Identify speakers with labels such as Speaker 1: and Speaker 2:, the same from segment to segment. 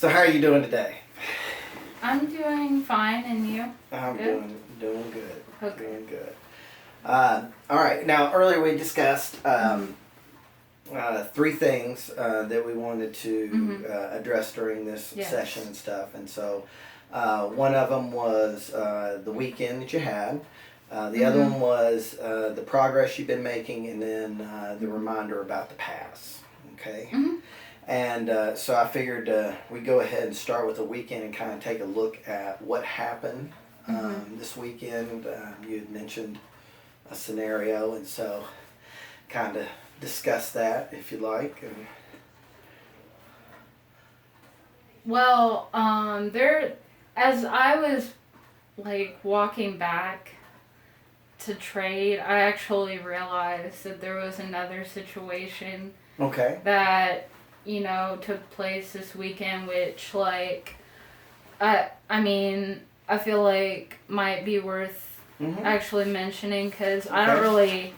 Speaker 1: So how are you doing today?
Speaker 2: I'm doing fine, and you?
Speaker 1: I'm
Speaker 2: Good?
Speaker 1: doing good.
Speaker 2: Okay.
Speaker 1: Doing good. All right. Now earlier we discussed three things that we wanted to address during this
Speaker 2: Yes.
Speaker 1: session and stuff, and so one of them was the weekend that you had. The other one was the progress you've been making, and then the reminder about the past. Okay.
Speaker 2: Mhm.
Speaker 1: And so I figured we'd go ahead and start with the weekend and kind of take a look at what happened this weekend. You had mentioned a scenario, and so kind of discuss that if you like. And
Speaker 2: Well, as I was like walking back to trade, I actually realized that there was another situation
Speaker 1: okay.
Speaker 2: that, took place this weekend, which, like, I feel like might be worth actually mentioning because I don't
Speaker 1: Okay.
Speaker 2: really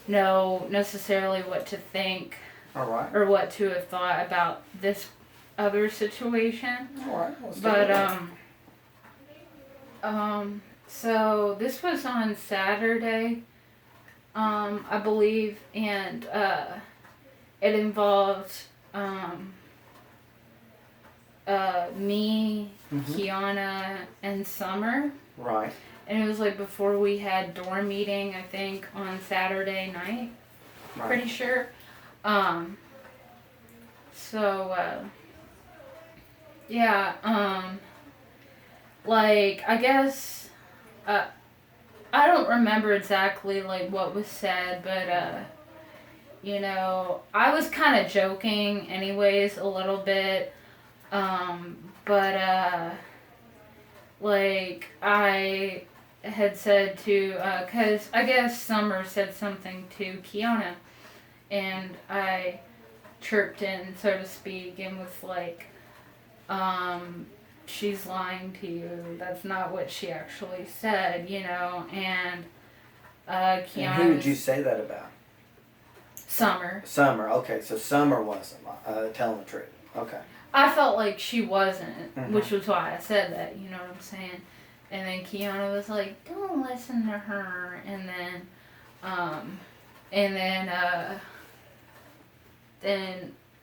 Speaker 2: know necessarily what to think
Speaker 1: All right.
Speaker 2: or what to have thought about this other situation.
Speaker 1: All right. Let's take
Speaker 2: But
Speaker 1: a look.
Speaker 2: so this was on Saturday, I believe, and it involved me, Kiana, and Summer.
Speaker 1: Right.
Speaker 2: And it was like before we had dorm meeting, I think, on Saturday night.
Speaker 1: Right.
Speaker 2: Pretty sure. So, yeah, like, I guess, I don't remember exactly, like, what was said, but, I was kind of joking anyways, a little bit, but, like, I had said to, cause I guess Summer said something to Kiana, and I chirped in, so to speak, and was like, she's lying to you, that's not what she actually said, and, Kiana.
Speaker 1: And who did you say that about?
Speaker 2: Summer.
Speaker 1: Summer. Okay, so Summer wasn't telling the truth. Okay.
Speaker 2: I felt like she wasn't, which was why I said that, you know what I'm saying? And then Kiana was like, don't listen to her, and then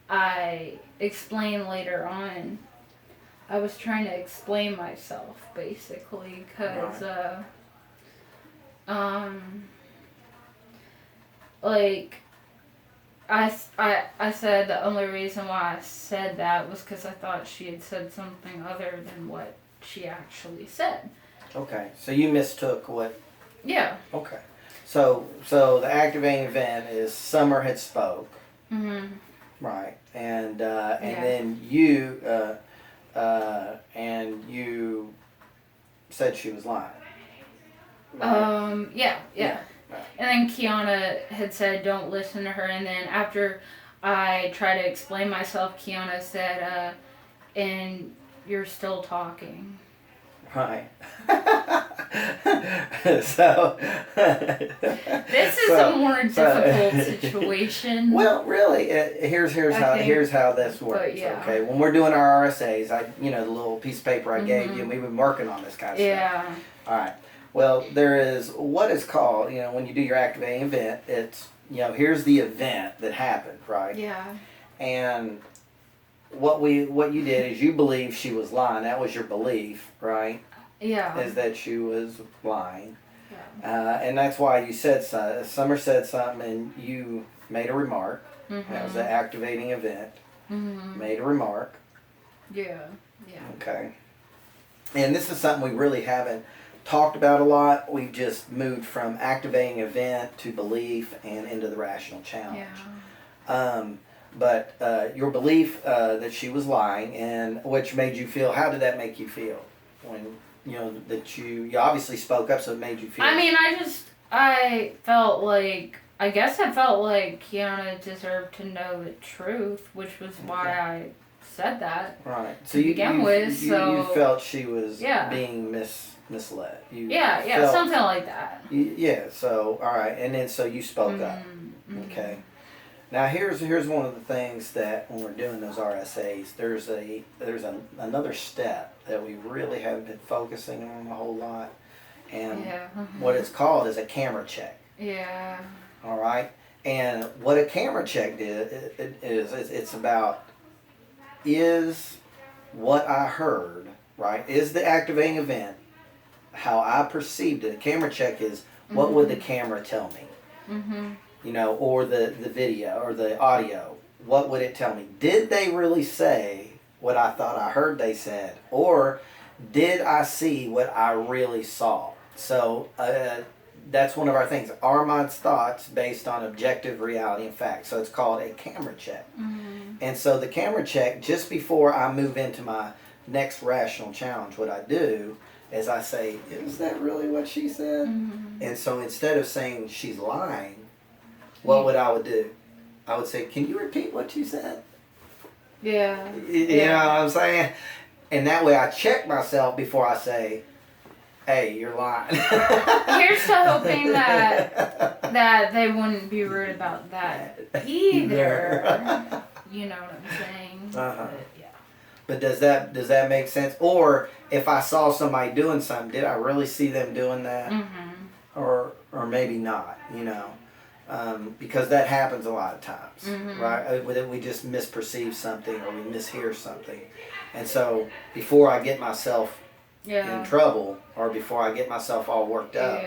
Speaker 2: I explained later on. I was trying to explain myself, basically, because, like, I said the only reason why I said that was because I thought she had said something other than what she actually said.
Speaker 1: Okay, so you mistook what?
Speaker 2: Yeah.
Speaker 1: Okay, so the activating event is Summer had spoke. Right, and then you said she was lying. Right?
Speaker 2: Yeah. And then Kiana had said, don't listen to her. And then after I tried to explain myself, Kiana said, and you're still talking.
Speaker 1: Right. So.
Speaker 2: This is a more difficult situation.
Speaker 1: Well, really, here's how this works.
Speaker 2: But yeah.
Speaker 1: Okay, when we're doing our RSAs, the little piece of paper I gave you, we've been working on this kind of stuff.
Speaker 2: Yeah.
Speaker 1: All right. Well, there is what is called, when you do your activating event, it's, here's the event that happened, right?
Speaker 2: Yeah.
Speaker 1: And what you did is you believed she was lying. That was your belief, right?
Speaker 2: Yeah.
Speaker 1: Is that she was lying.
Speaker 2: Yeah.
Speaker 1: And that's why you said something. Summer said something and you made a remark. That was the activating event. Made a remark.
Speaker 2: Yeah.
Speaker 1: Okay. And this is something we really haven't talked about a lot. We've just moved from activating event to belief and into the rational challenge.
Speaker 2: Yeah.
Speaker 1: But your belief that she was lying, and which made you feel, how did that make you feel? When, that you obviously spoke up, so it made you feel.
Speaker 2: I mean, I felt like Kiana deserved to know the truth, which was why I said that.
Speaker 1: Right. So
Speaker 2: to begin with,
Speaker 1: you felt she was being misled.
Speaker 2: Yeah, something like that.
Speaker 1: Yeah. So all right, and then so you spoke up. Okay. Now here's one of the things that when we're doing those RSAs, there's another step that we really haven't been focusing on a whole lot, and
Speaker 2: Yeah.
Speaker 1: what it's called is a camera check.
Speaker 2: Yeah.
Speaker 1: All right, and what a camera check it's about is what I heard, right? Is the activating event how I perceived it? A camera check is what would the camera tell me?
Speaker 2: Mm-hmm.
Speaker 1: You know, or the video or the audio. What would it tell me? Did they really say what I thought I heard they said? Or did I see what I really saw? So that's one of our things. Armand's thoughts based on objective reality and fact. So it's called a camera check.
Speaker 2: Mm-hmm.
Speaker 1: And so the camera check, just before I move into my next rational challenge, what I do is I say, is that really what she said?
Speaker 2: Mm-hmm.
Speaker 1: And so instead of saying she's lying, what would I do? I would say, can you repeat what you said?
Speaker 2: Yeah.
Speaker 1: You know what I'm saying? And that way I check myself before I say, hey, you're lying.
Speaker 2: Here's to hoping that they wouldn't be rude about that either. You know what I'm saying?
Speaker 1: Uh-huh.
Speaker 2: But, yeah.
Speaker 1: But does that make sense? Or if I saw somebody doing something, did I really see them doing that?
Speaker 2: Mm-hmm.
Speaker 1: Or maybe not, you know. Because that happens a lot of times, right? We just misperceive something or we mishear something. And so before I get myself in trouble or before I get myself all worked up,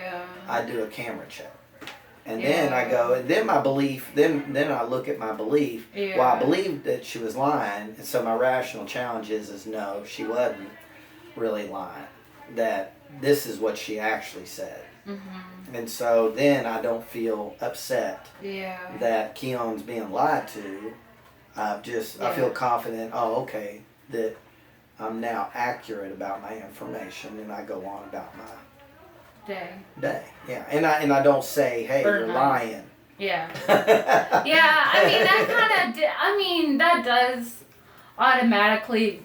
Speaker 1: I do a camera check. And then I go, and then my belief, then I look at my belief.
Speaker 2: Yeah.
Speaker 1: Well, I believed that she was lying, and so my rational challenge is no, she wasn't really lying. That this is what she actually said.
Speaker 2: Mm-hmm.
Speaker 1: And so then I don't feel upset
Speaker 2: Yeah.
Speaker 1: that Keon's being lied to. I feel confident, okay, that I'm now accurate about my information, and I go on about my day. Yeah. And I don't say, hey, you're lying.
Speaker 2: Yeah. Yeah, I mean, that does automatically,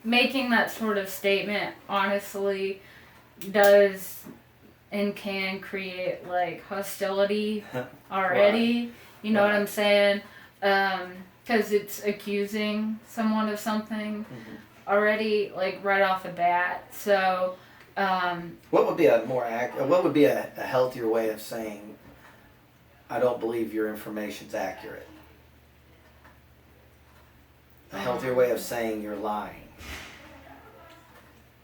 Speaker 2: making that sort of statement, honestly, does and can create, like, hostility already. Right. You know what I'm saying? Because it's accusing someone of something already, like, right off the bat. So,
Speaker 1: what would be a healthier way of saying, I don't believe your information's accurate? A healthier way of saying you're lying.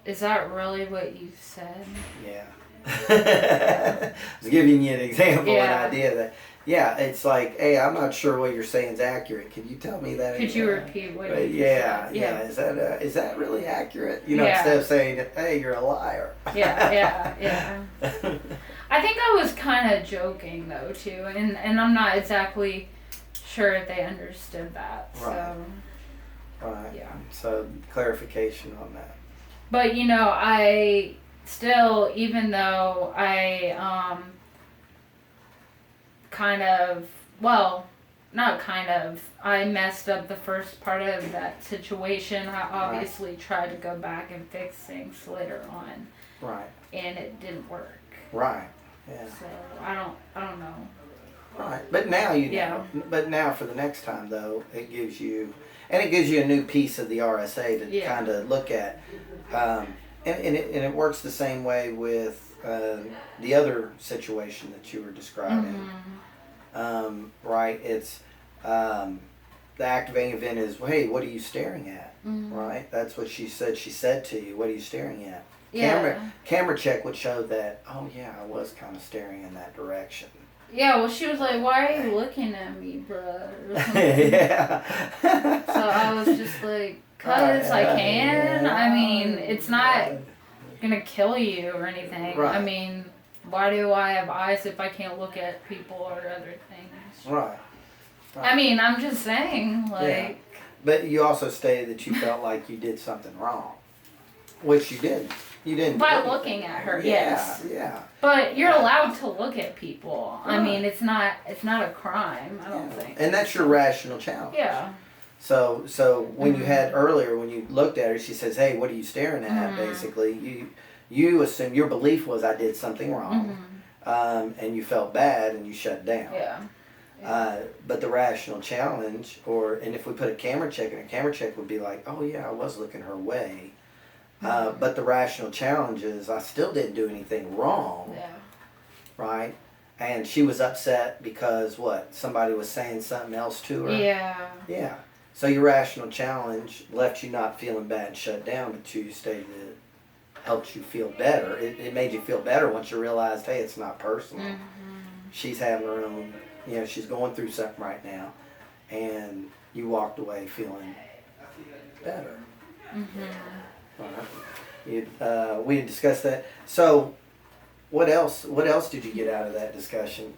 Speaker 2: Is that really what you said?
Speaker 1: Yeah. I was giving you an example, an idea that, it's like, hey, I'm not sure what you're saying is accurate. Can you tell me that?
Speaker 2: Could you repeat what you said?
Speaker 1: Yeah. Is that really accurate? You know, instead of saying, hey, you're a liar.
Speaker 2: Yeah. I think I was kind of joking though too, and I'm not exactly sure if they understood that.
Speaker 1: Right.
Speaker 2: So.
Speaker 1: Right.
Speaker 2: Yeah.
Speaker 1: So clarification on that.
Speaker 2: But you know, I still, even though I I messed up the first part of that situation. I obviously tried to go back and fix things later on.
Speaker 1: Right.
Speaker 2: And it didn't work.
Speaker 1: Right. Yeah.
Speaker 2: So I don't know.
Speaker 1: Right. But now you know. But now for the next time though, it gives you a new piece of the RSA to kind of look at. And it works the same way with the other situation that you were describing. Right? It's the activating event is, well, hey, what are you staring at? Right? That's what she said. She said to you, what are you staring at? Camera check would show that, oh yeah, I was kind of staring in that direction.
Speaker 2: Yeah, well, she was like, why are you looking at me, bruh? So I was just like, because I can. I mean, it's not going to kill you or anything.
Speaker 1: Right.
Speaker 2: I mean, why do I have eyes if I can't look at people or other things?
Speaker 1: Right.
Speaker 2: I mean, I'm just saying, like...
Speaker 1: Yeah. But you also stated that you felt like you did something wrong, which you didn't. You didn't.
Speaker 2: By looking at her, yes.
Speaker 1: Yeah.
Speaker 2: But you're allowed to look at people. Right. I mean, it's not a crime, I don't think.
Speaker 1: And that's your rational challenge.
Speaker 2: Yeah.
Speaker 1: So when you had earlier, when you looked at her, she says, hey, what are you staring at, basically? You assume, your belief was I did something wrong, and you felt bad and you shut down.
Speaker 2: Yeah.
Speaker 1: But the rational challenge, and if we put a camera check, and a camera check would be like, oh yeah, I was looking her way. But the rational challenge is I still didn't do anything wrong,
Speaker 2: Yeah.
Speaker 1: right? And she was upset because what? Somebody was saying something else to her?
Speaker 2: Yeah.
Speaker 1: Yeah. So your rational challenge left you not feeling bad and shut down, but you stated it helped you feel better. It made you feel better once you realized, hey, it's not personal.
Speaker 2: Mm-hmm.
Speaker 1: She's having her own, she's going through something right now. And you walked away feeling better.
Speaker 2: Mm-hmm.
Speaker 1: All right. We had discussed that. So what else did you get out of that discussion?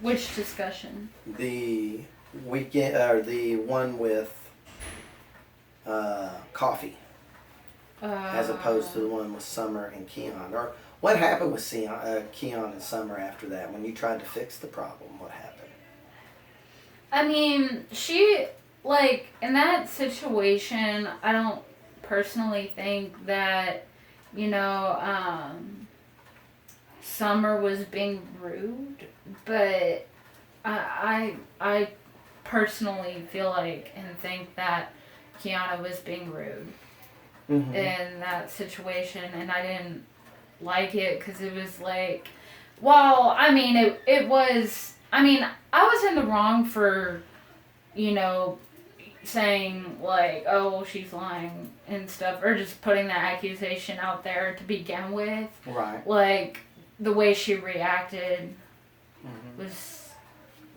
Speaker 2: Which discussion?
Speaker 1: The weekend, or the one with coffee, as opposed to the one with Summer and Keon. Or what happened with Keon and Summer after that? When you tried to fix the problem, what happened?
Speaker 2: I mean, she, like, in that situation, I don't personally think that, Summer was being rude, but I personally feel like and think that Kiana was being rude in that situation, and I didn't like it because it was like, well, I mean, it was, I mean, I was in the wrong for, saying like, oh, she's lying and stuff, or just putting that accusation out there to begin with.
Speaker 1: Right.
Speaker 2: Like, the way she reacted was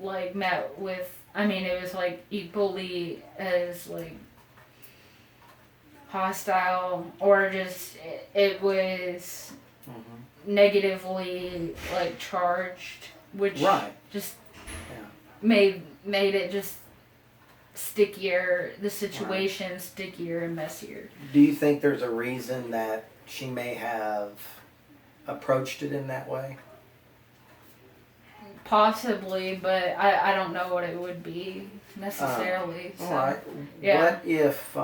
Speaker 2: like met with, I mean, it was like equally as like hostile, or just it was negatively like charged, which just made it just stickier, the situation stickier and messier.
Speaker 1: Do you think there's a reason that she may have approached it in that way?
Speaker 2: Possibly, but I don't know what it would be necessarily. So,
Speaker 1: all right.
Speaker 2: Yeah.
Speaker 1: What if,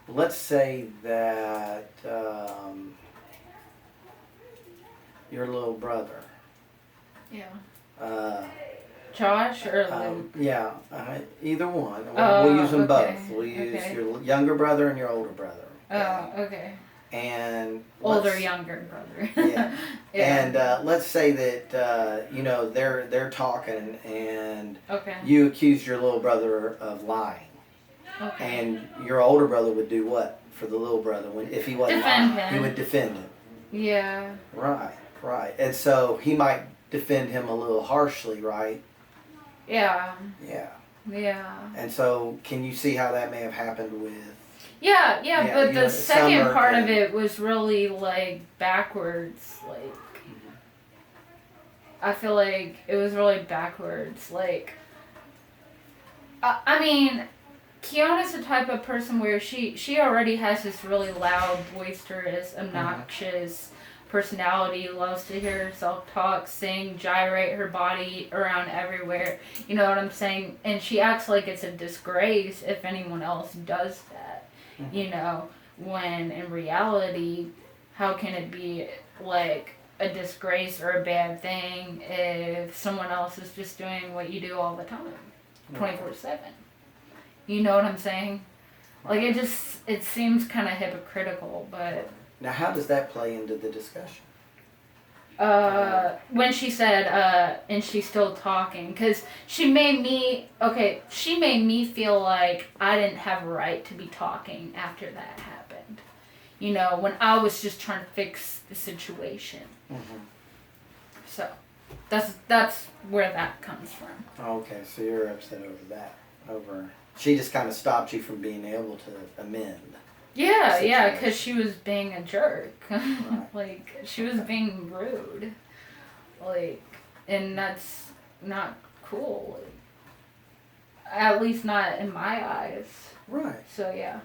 Speaker 1: let's say that your little brother.
Speaker 2: Yeah. Josh or Luke?
Speaker 1: Yeah, either one. We'll use them
Speaker 2: okay.
Speaker 1: both. We'll use your younger brother and your older brother. Okay?
Speaker 2: Oh, okay.
Speaker 1: And
Speaker 2: Younger brother.
Speaker 1: Yeah.
Speaker 2: Yeah.
Speaker 1: And let's say that they're talking, and
Speaker 2: Okay.
Speaker 1: you accuse your little brother of lying,
Speaker 2: Okay.
Speaker 1: and your older brother would do what for the little brother if he wasn't
Speaker 2: Defend
Speaker 1: lying?
Speaker 2: him.
Speaker 1: He would defend him.
Speaker 2: Yeah.
Speaker 1: Right. And so he might defend him a little harshly, right?
Speaker 2: Yeah.
Speaker 1: Yeah.
Speaker 2: Yeah.
Speaker 1: And so, can you see how that may have happened with?
Speaker 2: Yeah, but the second
Speaker 1: Summer
Speaker 2: part of it was really like backwards. Like, I feel like it was really backwards. Like, I mean, Kiana's the type of person where she already has this really loud, boisterous, obnoxious personality, loves to hear herself talk, sing, gyrate her body around everywhere. You know what I'm saying? And she acts like it's a disgrace if anyone else does that. When in reality, how can it be like a disgrace or a bad thing if someone else is just doing what you do all the time, 24/7? You know what I'm saying? Like, it seems kind of hypocritical, but...
Speaker 1: Now, how does that play into the discussion?
Speaker 2: When she said, and she's still talking, because she made me feel like I didn't have a right to be talking after that happened. When I was just trying to fix the situation. So, that's where that comes from.
Speaker 1: Okay, so you're upset over that. She just kind of stopped you from being able to amend.
Speaker 2: Yeah, because she was being a jerk.
Speaker 1: Right.
Speaker 2: Like, she was being rude. Like, and that's not cool. Like, at least not in my eyes.
Speaker 1: Right.
Speaker 2: So, yeah.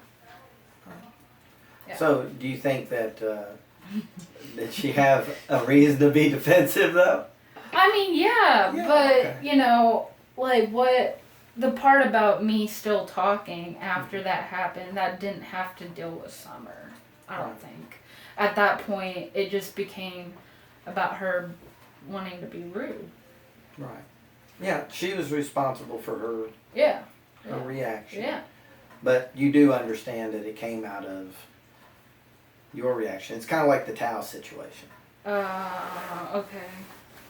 Speaker 1: So, do you think that did she have a reason to be defensive, though?
Speaker 2: I mean, yeah, but,
Speaker 1: okay.
Speaker 2: like, what... The part about me still talking after that happened, that didn't have to deal with Summer, I don't think. At that point, it just became about her wanting to be rude.
Speaker 1: Right. Yeah, she was responsible for her
Speaker 2: Yeah.
Speaker 1: reaction.
Speaker 2: Yeah.
Speaker 1: But you do understand that it came out of your reaction. It's kind of like the towel situation,
Speaker 2: Okay.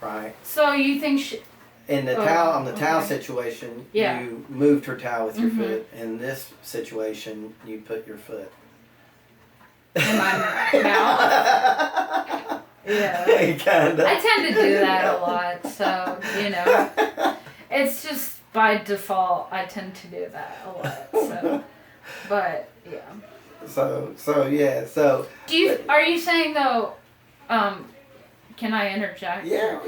Speaker 1: right?
Speaker 2: So you think she...
Speaker 1: In the towel situation,
Speaker 2: Yeah.
Speaker 1: you moved her towel with your
Speaker 2: Mhm.
Speaker 1: foot. In this situation, you put your foot
Speaker 2: in my mouth? Yeah.
Speaker 1: Kinda.
Speaker 2: I tend to do that a lot, so, you know. It's just by default, I tend to do that a lot, so. But, yeah.
Speaker 1: So yeah, so.
Speaker 2: Are you saying though, can I interject?
Speaker 1: Yeah.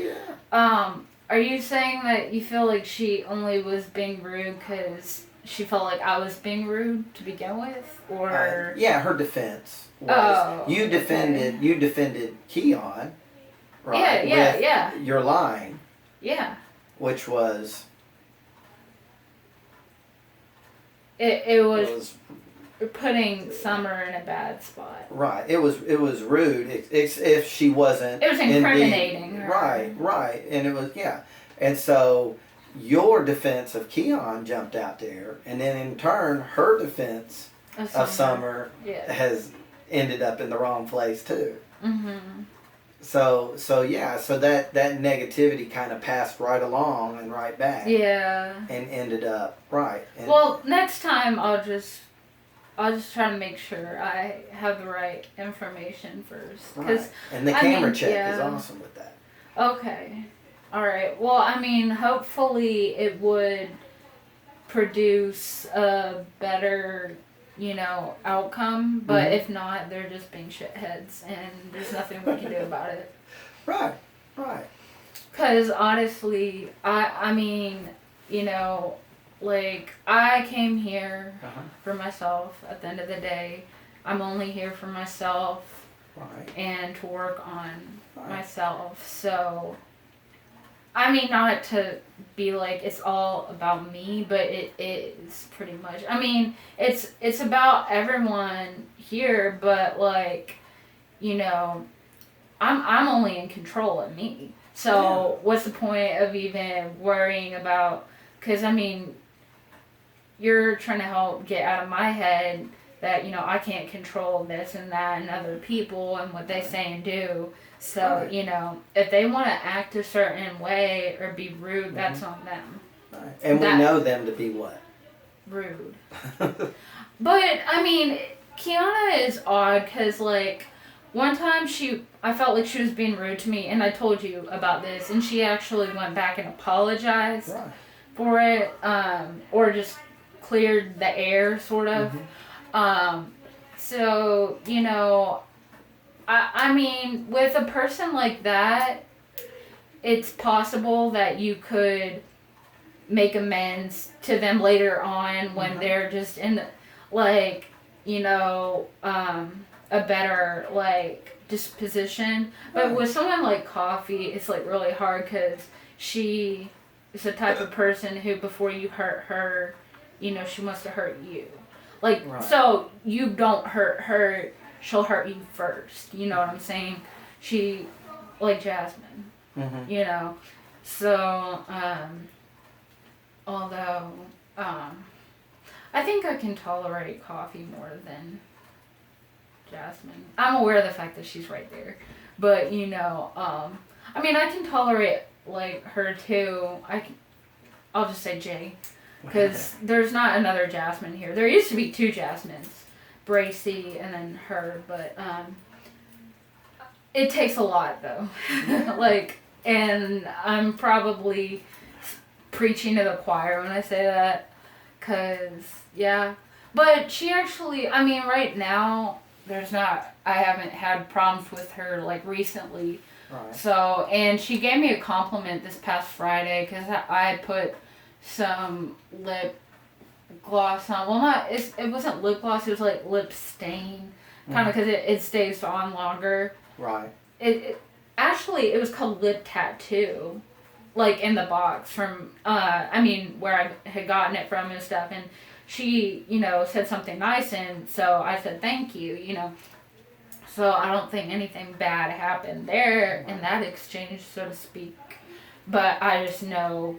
Speaker 2: Are you saying that you feel like she only was being rude because she felt like I was being rude to begin with, or?
Speaker 1: Yeah, her defense was you
Speaker 2: okay.
Speaker 1: defended Keon, right?
Speaker 2: Yeah.
Speaker 1: Your line.
Speaker 2: Yeah.
Speaker 1: Which was.
Speaker 2: It was putting Summer in a bad spot.
Speaker 1: Right. It was rude. If she wasn't.
Speaker 2: It was incriminating her.
Speaker 1: Right. And it was, yeah. And so your defense of Keon jumped out there, and then in turn, her defense of Summer has ended up in the wrong place too.
Speaker 2: Mm-hmm.
Speaker 1: So that negativity kind of passed right along and right back.
Speaker 2: Yeah.
Speaker 1: And ended up right. And
Speaker 2: well, next time I'll just try to make sure I have the right information first.
Speaker 1: Right. And the camera check is awesome with that.
Speaker 2: Okay. All right. Well, I mean, hopefully it would produce a better, outcome. But if not, they're just being shitheads, and there's nothing we can do about it.
Speaker 1: Right.
Speaker 2: Because honestly, I mean, like, I came here for myself at the end of the day. I'm only here for myself and to work on myself. So, I mean, not to be like it's all about me, but it is pretty much. I mean, it's about everyone here, but like, I'm only in control of me. So what's the point of even worrying about? Because I mean, you're trying to help get out of my head that I can't control this and that and other people and what they say and do. So if they want to act a certain way or be rude, that's on them.
Speaker 1: Right. And we know them to be what?
Speaker 2: Rude. But I mean, Kiana is odd because like one time I felt like she was being rude to me, and I told you about this, and she actually went back and apologized for it, or just cleared the air, sort of. So, I mean, with a person like that, it's possible that you could make amends to them later on when they're just in the, like, a better, like, disposition. But with someone like Coffee, it's, like, really hard because she is the type of person who, before you hurt her, she wants to hurt you. Like, so you don't hurt her, she'll hurt you first. You know what I'm saying? She, like Jasmine, So, although, I think I can tolerate Coffee more than Jasmine. I'm aware of the fact that she's right there. But, I mean, I can tolerate, like, her too. I'll just say Jay. Because there's not another Jasmine here. There used to be two Jasmines. Bracy and then her. But it takes a lot, though. Like, and I'm probably preaching to the choir when I say that. Because, yeah. But she actually, I mean, right now, I haven't had problems with her, like, recently.
Speaker 1: Right.
Speaker 2: So, and she gave me a compliment this past Friday because I put some lip gloss on. Well, it wasn't lip gloss, it was like lip stain. Kind of because it stays on longer.
Speaker 1: Right.
Speaker 2: Actually, it was called lip tattoo. Like in the box from, where I had gotten it from and stuff. And she, said something nice, and so I said thank you, So I don't think anything bad happened there in that exchange, so to speak. But I just know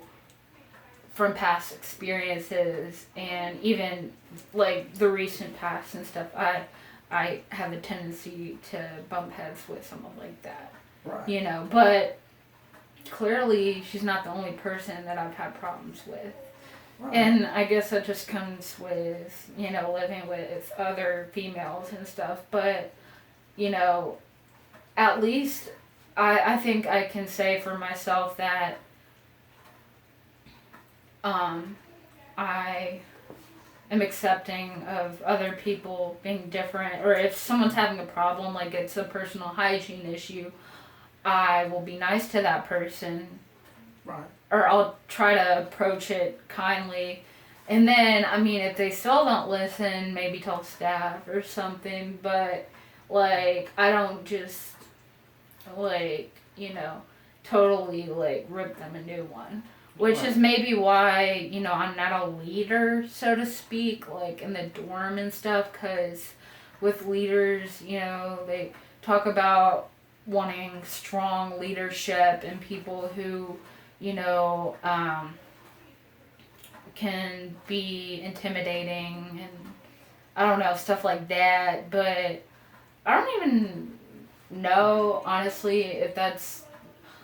Speaker 2: from past experiences and even like the recent past and stuff, I have a tendency to bump heads with someone like that.
Speaker 1: Right.
Speaker 2: You know, but clearly she's not the only person that I've had problems with.
Speaker 1: Right.
Speaker 2: And I guess that just comes with, you know, living with other females and stuff. But, you know, at least I think I can say for myself that I am accepting of other people being different. Or if someone's having a problem, like it's a personal hygiene issue, I will be nice to that person.
Speaker 1: Right.
Speaker 2: Or I'll try to approach it kindly. And then, I mean, if they still don't listen, maybe tell staff or something. But, like, I don't just, like, you know, totally, like, rip them a new one. Which
Speaker 1: Right.
Speaker 2: is maybe why, you know, I'm not a leader, so to speak, like, in the dorm and stuff. Because with leaders, you know, they talk about wanting strong leadership and people who, you know, can be intimidating and I don't know, stuff like that. But I don't even know, honestly, if that's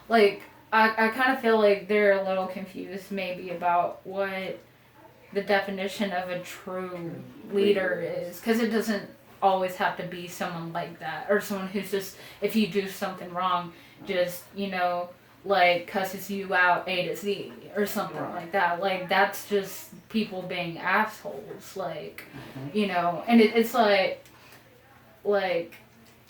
Speaker 2: like, I kind of feel like they're a little confused maybe about what the definition of a true leader is. Because it doesn't always have to be someone like that. Or someone who's just, if you do something wrong, just, you know, like cusses you out A to Z or something
Speaker 1: Right.
Speaker 2: like that. Like, that's just people being assholes. Like,
Speaker 1: Mm-hmm.
Speaker 2: you know, and it's like,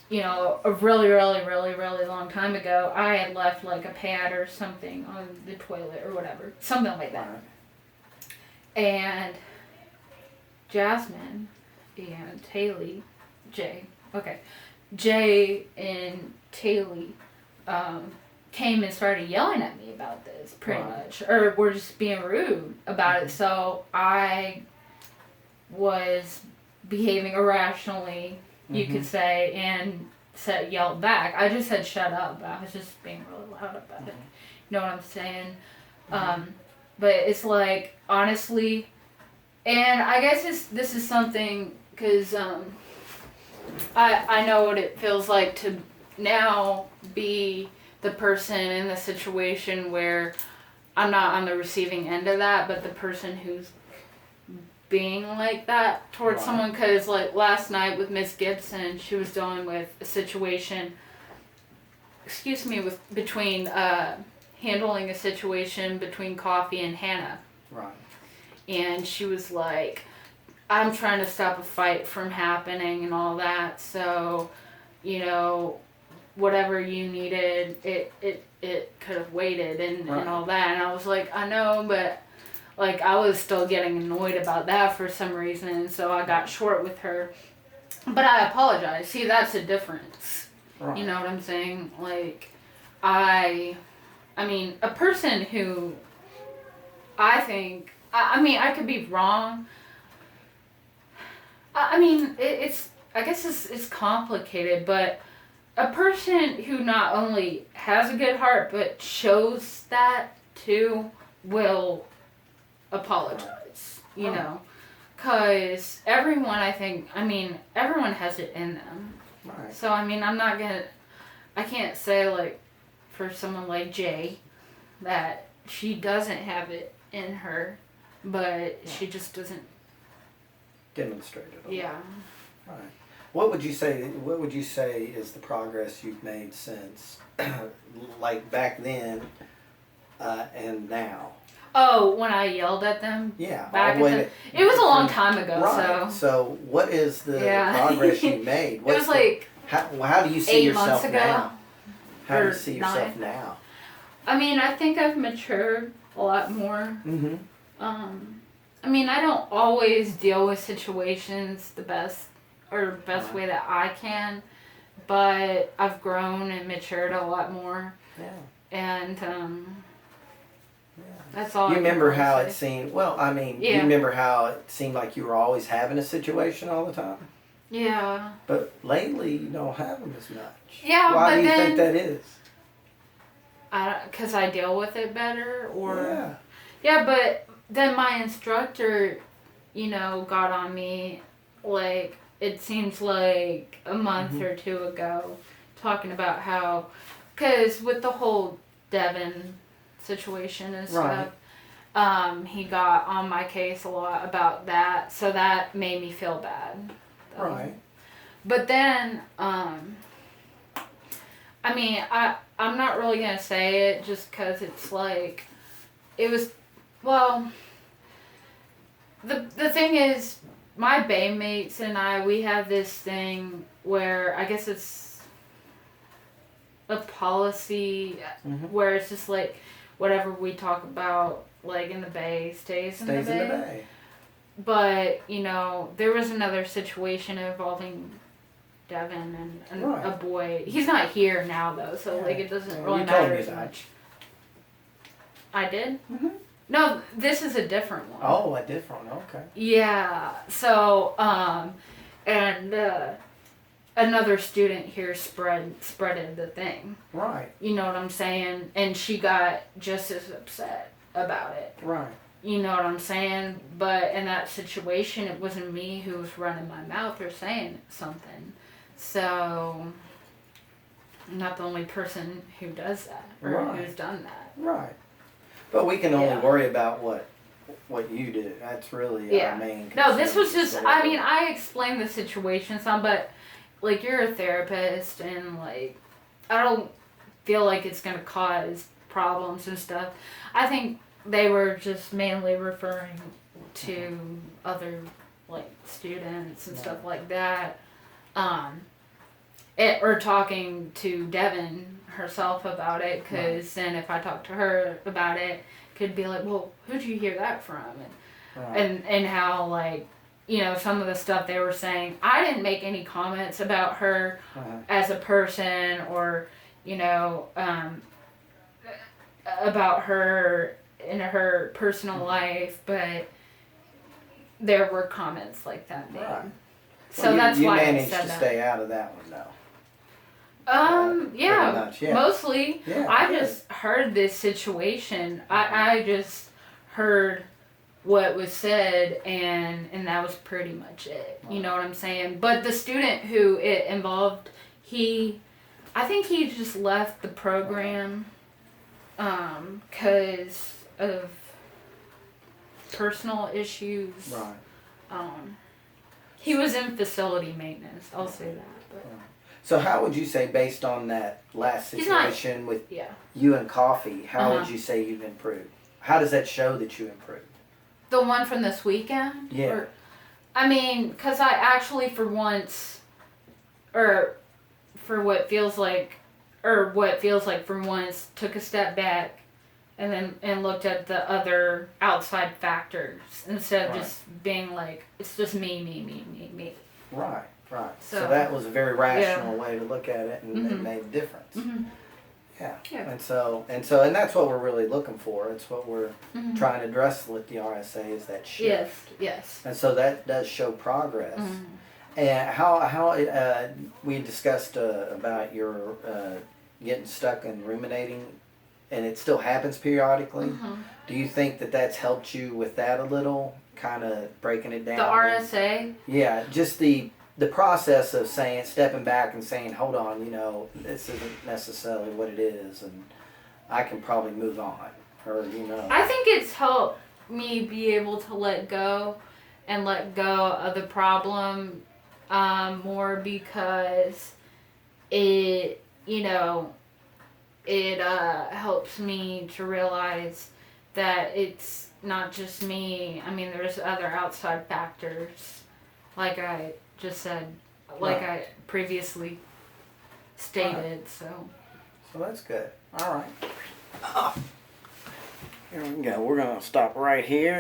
Speaker 2: you know, a really, really, really, really long time ago, I had left like a pad or something on the toilet or whatever. Something like that.
Speaker 1: Right.
Speaker 2: And Jasmine and Taylor, Jay and Taylor came and started yelling at me about this, pretty
Speaker 1: Right.
Speaker 2: much. Or were just being rude about it. So I was behaving irrationally, you could say, and yelled back. I just said shut up. I was just being really loud about it. You know what I'm saying? But it's like, honestly, and I guess this is something, because I know what it feels like to now be the person in the situation where I'm not on the receiving end of that, but the person who's being like that towards
Speaker 1: Right.
Speaker 2: someone. Because like last night with Miss Gibson, she was dealing with a situation, between handling a situation between Coffee and Hannah.
Speaker 1: Right.
Speaker 2: And she was like, I'm trying to stop a fight from happening and all that, so, you know, whatever you needed, it could have waited and all that. And I was like, I know, but like I was still getting annoyed about that for some reason, and so I got short with her. But I apologize. See, that's a difference.
Speaker 1: Right.
Speaker 2: You know what I'm saying? Like, I mean, a person who I think, I mean, I could be wrong. I mean, I guess it's complicated, but a person who not only has a good heart, but shows that too, will apologize, you
Speaker 1: Right.
Speaker 2: know? Because everyone, everyone has it in them.
Speaker 1: Right.
Speaker 2: So, I mean, I can't say, like, for someone like Jay, that she doesn't have it in her, but she just doesn't,
Speaker 1: Demonstrated.
Speaker 2: yeah.
Speaker 1: Right. What would you say is the progress you've made since, like back then, and now?
Speaker 2: Oh, when I yelled at them?
Speaker 1: Yeah.
Speaker 2: Back
Speaker 1: all the way
Speaker 2: at it was a long time ago,
Speaker 1: Right. So what is the progress you made?
Speaker 2: It was like
Speaker 1: how do you see
Speaker 2: 8
Speaker 1: yourself
Speaker 2: months ago.
Speaker 1: now? How do you
Speaker 2: Or
Speaker 1: see yourself
Speaker 2: 9.
Speaker 1: now?
Speaker 2: I mean, I think I've matured a lot more.
Speaker 1: Mm-hmm.
Speaker 2: I mean, I don't always deal with situations the best
Speaker 1: Right.
Speaker 2: way that I can, but I've grown and matured a lot more,
Speaker 1: Yeah.
Speaker 2: and
Speaker 1: Yeah.
Speaker 2: that's all.
Speaker 1: You
Speaker 2: I can
Speaker 1: remember
Speaker 2: really
Speaker 1: how
Speaker 2: say.
Speaker 1: it seemed? Well, I mean, you
Speaker 2: Yeah.
Speaker 1: remember how it seemed like you were always having a situation all the time?
Speaker 2: Yeah.
Speaker 1: But lately, you don't have them as much.
Speaker 2: Yeah,
Speaker 1: Why
Speaker 2: but
Speaker 1: do you
Speaker 2: then
Speaker 1: think that is?
Speaker 2: because I deal with it better, or
Speaker 1: Yeah.
Speaker 2: yeah, but then my instructor, got on me, like it seems like a month
Speaker 1: Mhm.
Speaker 2: or two ago, talking about how, because with the whole Devin situation and
Speaker 1: Right.
Speaker 2: stuff, he got on my case a lot about that, so that made me feel bad.
Speaker 1: Right.
Speaker 2: But then, I mean, I'm not really gonna say it just because it's like, it was, well, the thing is, my bay mates and we have this thing where I guess it's a policy
Speaker 1: Mhm.
Speaker 2: where it's just like, whatever we talk about, like in the bay, stays in the
Speaker 1: Stays in the
Speaker 2: bay.
Speaker 1: bay.
Speaker 2: But, there was another situation involving Devin and
Speaker 1: Right.
Speaker 2: a boy. He's not here now though, so like it doesn't
Speaker 1: Yeah,
Speaker 2: really
Speaker 1: you told
Speaker 2: matter
Speaker 1: me
Speaker 2: as
Speaker 1: that.
Speaker 2: much. I did?
Speaker 1: Mhm.
Speaker 2: No, this is a different one.
Speaker 1: Oh, a different one. Okay.
Speaker 2: Yeah. So, and another student here spreaded the thing.
Speaker 1: Right.
Speaker 2: You know what I'm saying? And she got just as upset about it.
Speaker 1: Right.
Speaker 2: You know what I'm saying? But in that situation, it wasn't me who was running my mouth or saying something. So, I'm not the only person who does that or
Speaker 1: Right.
Speaker 2: who's done that.
Speaker 1: Right. But we can only
Speaker 2: Yeah.
Speaker 1: worry about what you do. That's really
Speaker 2: Yeah.
Speaker 1: our main
Speaker 2: No, this
Speaker 1: concern,
Speaker 2: was just,
Speaker 1: so
Speaker 2: I mean, I explained the situation some, but, like, you're a therapist, and, like, I don't feel like it's gonna cause problems and stuff. I think they were just mainly referring to other, like, students and stuff like that. Or talking to Devin herself about it, because then if I talk to her about it, could be like, well, who'd you hear that from?
Speaker 1: Right.
Speaker 2: And how, like, some of the stuff they were saying, I didn't make any comments about her
Speaker 1: Uh-huh.
Speaker 2: as a person, or about her in her personal life, but there were comments like that made.
Speaker 1: Right.
Speaker 2: So
Speaker 1: Well,
Speaker 2: that's
Speaker 1: you
Speaker 2: why I
Speaker 1: managed
Speaker 2: said
Speaker 1: to
Speaker 2: that.
Speaker 1: stay out of that one, though.
Speaker 2: Yeah,
Speaker 1: pretty much, yeah.
Speaker 2: mostly.
Speaker 1: Yeah.
Speaker 2: I
Speaker 1: good.
Speaker 2: just heard this situation. I just heard what was said, and that was pretty much it. You know what I'm saying? But the student who it involved, I think he just left the program, because of personal issues.
Speaker 1: Right.
Speaker 2: He was in facility maintenance. I'll say that. But
Speaker 1: So how would you say, based on that last
Speaker 2: He's not-
Speaker 1: situation with
Speaker 2: yeah.
Speaker 1: you and coffee, how would
Speaker 2: Uh-huh.
Speaker 1: you say you've improved? How does that show that you improved?
Speaker 2: The one from this weekend?
Speaker 1: Yeah.
Speaker 2: I mean, because I actually for once, or for what feels like for once, took a step back and looked at the other outside factors instead of
Speaker 1: Right.
Speaker 2: just being like, it's just me.
Speaker 1: Right. Right. So
Speaker 2: So-
Speaker 1: that was a very rational way to look at it, and it
Speaker 2: Mhm.
Speaker 1: made a difference.
Speaker 2: Mm-hmm.
Speaker 1: Yeah.
Speaker 2: Yeah.
Speaker 1: And that's what we're really looking for. It's what we're
Speaker 2: Mm-hmm.
Speaker 1: trying to address with the RSA is that shift.
Speaker 2: Yes.
Speaker 1: And so that does show progress.
Speaker 2: Mm-hmm.
Speaker 1: And how we discussed about your getting stuck and ruminating, and it still happens periodically.
Speaker 2: Mm-hmm.
Speaker 1: Do you think that that's helped you with that a little, kind of breaking it down?
Speaker 2: The RSA.
Speaker 1: Yeah, just the process of stepping back and saying, hold on, this isn't necessarily what it is, and I can probably move on, or
Speaker 2: I think it's helped me be able to let go of the problem more, because it helps me to realize that it's not just me. I mean, there's other outside factors, like I just said, like I previously stated. So
Speaker 1: that's good. All right. Here we go. We're going to stop right here.